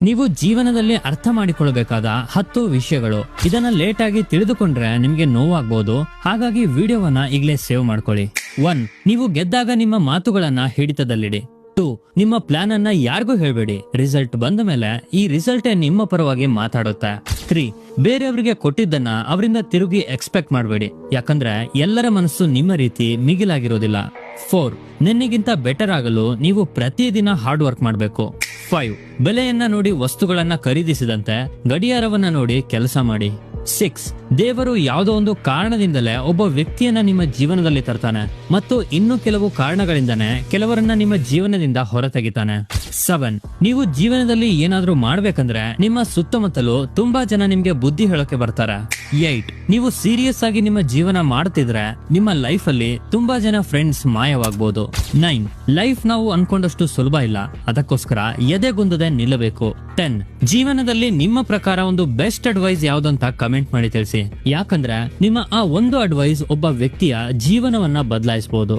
ನೀವು ಜೀವನದಲ್ಲಿ ಅರ್ಥ ಮಾಡಿಕೊಳ್ಳಬೇಕಾದ 10 ವಿಷಯಗಳು. ಇದನ್ನ ಲೇಟ್ ಆಗಿ ತಿಳಿದುಕೊಂಡ್ರೆ ನಿಮ್ಗೆ ನೋವಾಗ್ಬೋದು. ಹಾಗಾಗಿ ವಿಡಿಯೋವನ್ನ ಈಗಲೇ ಸೇವ್ ಮಾಡ್ಕೊಳ್ಳಿ. 1. ನೀವು ಗೆದ್ದಾಗ ನಿಮ್ಮ ಮಾತುಗಳನ್ನ ಹಿಡಿತದಲ್ಲಿಡಿ. 2. ನಿಮ್ಮ ಪ್ಲಾನ್ ಅನ್ನ ಯಾರಿಗೂ ಹೇಳ್ಬೇಡಿ. ರಿಸಲ್ಟ್ ಬಂದ ಮೇಲೆ ಈ ರಿಸಲ್ಟೇ ನಿಮ್ಮ ಪರವಾಗಿ ಮಾತಾಡುತ್ತೆ. 3. ಬೇರೆಯವರಿಗೆ ಕೊಟ್ಟಿದ್ದನ್ನ ಅವರಿಂದ ತಿರುಗಿ ಎಕ್ಸ್ಪೆಕ್ಟ್ ಮಾಡಬೇಡಿ, ಯಾಕಂದ್ರೆ ಎಲ್ಲರ ಮನಸ್ಸು ನಿಮ್ಮ ರೀತಿ ಮಿಗಿಲಾಗಿರೋದಿಲ್ಲ. 4. ನಿನ್ನೆಗಿಂತ ಬೆಟರ್ ಆಗಲು ನೀವು ಪ್ರತಿದಿನ ಹಾರ್ಡ್ ವರ್ಕ್ ಮಾಡಬೇಕು. 5. ಬೆಲೆಯನ್ನ ನೋಡಿ ವಸ್ತುಗಳನ್ನ ಖರೀದಿಸಿದಂತೆ ಗಡಿಯಾರವನ್ನ ನೋಡಿ ಕೆಲಸ ಮಾಡಿ. 6. ದೇವರು ಯಾವುದೋ ಒಂದು ಕಾರಣದಿಂದಲೇ ಒಬ್ಬ ವ್ಯಕ್ತಿಯನ್ನ ನಿಮ್ಮ ಜೀವನದಲ್ಲಿ ತರ್ತಾನೆ ಮತ್ತು ಇನ್ನು ಕೆಲವು ಕಾರಣಗಳಿಂದಾನೆ ಕೆಲವರನ್ನ ನಿಮ್ಮ ಜೀವನದಿಂದ ಹೊರತೆಗಿತಾನೆ. 7. ನೀವು ಜೀವನದಲ್ಲಿ ಏನಾದ್ರೂ ಮಾಡ್ಬೇಕಂದ್ರೆ ನಿಮ್ಮ ಸುತ್ತಮುತ್ತಲು ತುಂಬಾ ಜನ ನಿಮ್ಗೆ ಬುದ್ಧಿ ಹೇಳೋಕೆ ಬರ್ತಾರೆ. 8. ನೀವು ಸೀರಿಯಸ್ ಆಗಿ ನಿಮ್ಮ ಜೀವನ ಮಾಡ್ತಿದ್ರೆ ನಿಮ್ಮ ಲೈಫ್ ಅಲ್ಲಿ ತುಂಬಾ ಜನ ಫ್ರೆಂಡ್ಸ್ ಮಾಯವಾಗಬಹುದು. 9. ಲೈಫ್ ನಾವು ಅನ್ಕೊಂಡಷ್ಟು ಸುಲಭ ಇಲ್ಲ, ಅದಕ್ಕೋಸ್ಕರ ಎದೆಗುಂದದೆ ನಿಲ್ಲಬೇಕು. 10. ಜೀವನದಲ್ಲಿ ನಿಮ್ಮ ಪ್ರಕಾರ ಒಂದು ಬೆಸ್ಟ್ ಅಡ್ವೈಸ್ ಯಾವ್ದಂತ ಕಮೆಂಟ್ ಮಾಡಿ ತಿಳಿಸಿ, ಯಾಕಂದ್ರೆ ನಿಮ್ಮ ಆ ಒಂದು ಅಡ್ವೈಸ್ ಒಬ್ಬ ವ್ಯಕ್ತಿಯ ಜೀವನವನ್ನ ಬದಲಾಯಿಸಬಹುದು.